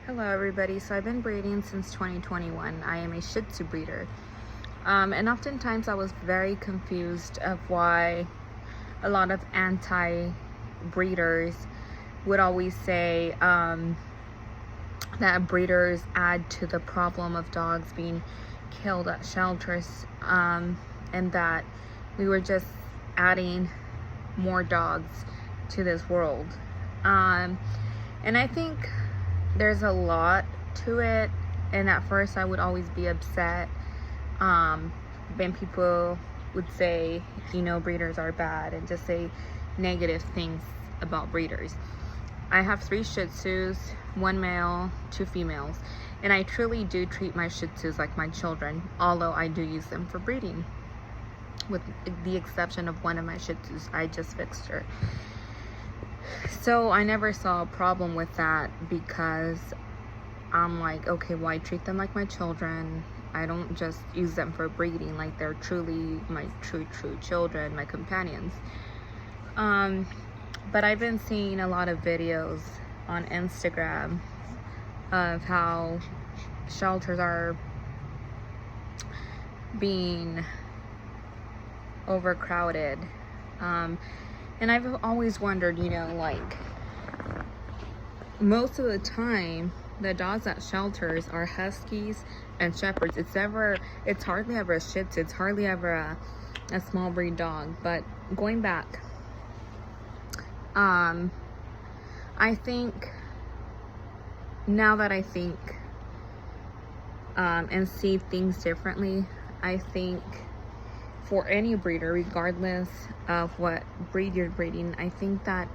Hello everybody. So I've been breeding since 2021. I am a Shih Tzu breeder. And oftentimes I was very confused of why a lot of anti-breeders would always say that breeders add to the problem of dogs being killed at shelters, and that we were just adding more dogs to this world. And I think there's a lot to it, and at first I would always be upset when people would say, breeders are bad, and just say negative things about breeders. I have 3 Shih Tzus, 1 male, 2 females, and I truly do treat my Shih Tzus like my children, although I do use them for breeding, with the exception of one of my Shih Tzus. I just fixed her. So I never saw a problem with that, because I'm like, okay, well, I treat them like my children. I don't just use them for breeding, like they're truly my true children, my companions. But I've been seeing a lot of videos on Instagram of how shelters are being overcrowded. And I've always wondered, like, most of the time, the dogs at shelters are Huskies and Shepherds. It's hardly ever a Shih Tzu. It's hardly ever a small breed dog. But going back, I think, now that I think and see things differently, I think for any breeder, regardless of what breed you're breeding, I think that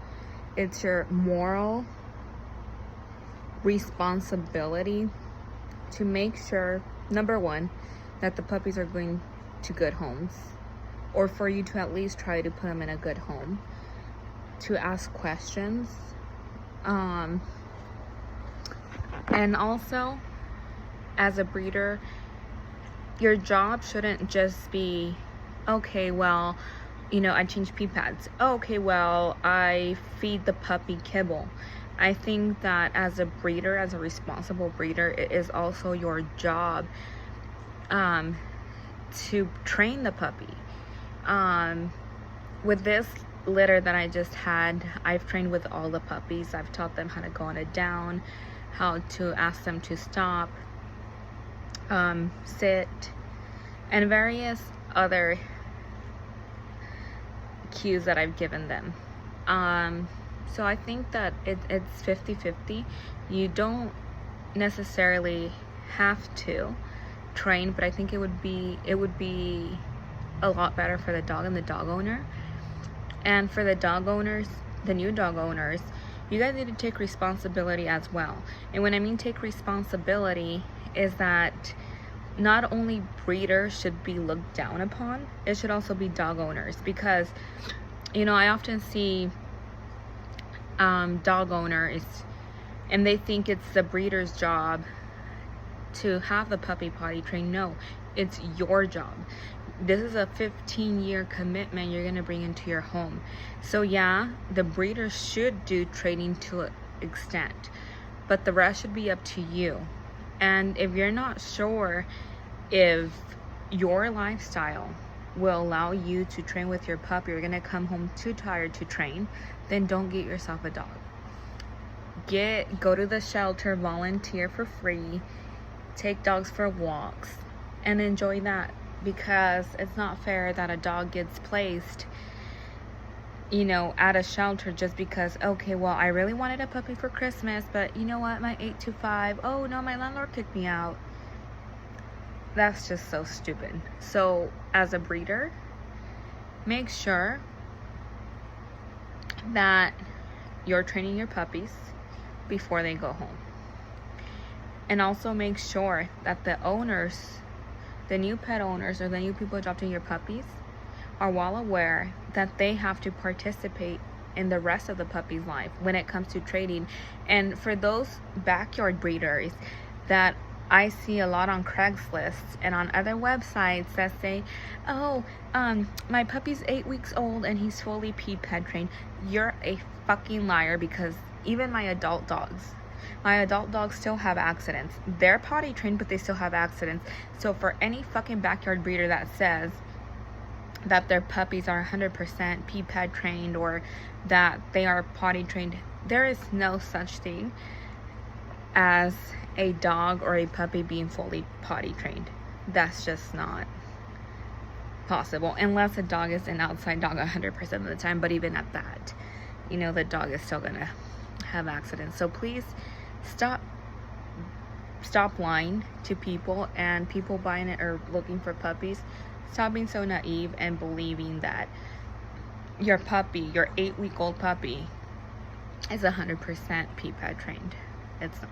it's your moral responsibility to make sure, number one, that the puppies are going to good homes, or for you to at least try to put them in a good home, to ask questions, and also, as a breeder, your job shouldn't just be, okay, well, I change pee pads. Okay, well, I feed the puppy kibble. I think that as a breeder, as a responsible breeder, it is also your job to train the puppy. With this litter that I just had, I've trained with all the puppies. I've taught them how to go on a down, how to ask them to stop, sit, and various other cues that I've given them. So I think that it's 50-50. You don't necessarily have to train, but I think it would be a lot better for the dog and the dog owner. And for the dog owners, the new dog owners, you guys need to take responsibility as well. And when I mean take responsibility, is that not only breeders should be looked down upon, it should also be dog owners. Because, I often see dog owners, and they think it's the breeder's job to have the puppy potty trained. No, it's your job. This is a 15-year commitment you're going to bring into your home. So yeah, the breeder should do training to an extent, but the rest should be up to you. And if you're not sure if your lifestyle will allow you to train with your pup, you're gonna come home too tired to train, then don't get yourself a dog. Go to the shelter, volunteer for free, take dogs for walks, and enjoy that. Because it's not fair that a dog gets placed, at a shelter just because, okay, well, I really wanted a puppy for Christmas, but you know what, my 825, oh no, my landlord kicked me out. That's just so stupid. So as a breeder, make sure that you're training your puppies before they go home. And also make sure that the owners, the new pet owners, or the new people adopting your puppies, are well aware that they have to participate in the rest of the puppy's life when it comes to trading. And for those backyard breeders that I see a lot on Craigslist and on other websites that say, oh, my puppy's 8 weeks old and he's fully pee pad trained. You're a fucking liar, because even my adult dogs, My adult dogs still have accidents. They're potty trained, but they still have accidents. So for any fucking backyard breeder that says that their puppies are 100% pee-pad trained or that they are potty trained, there is no such thing as a dog or a puppy being fully potty trained. That's just not possible unless a dog is an outside dog 100% of the time. But even at that, you know, the dog is still gonna have accidents. So please stop lying to people, and people buying it or looking for puppies. Stop being so naive and believing that your puppy, your 8-week-old puppy, is 100% pee-pad trained. It's not.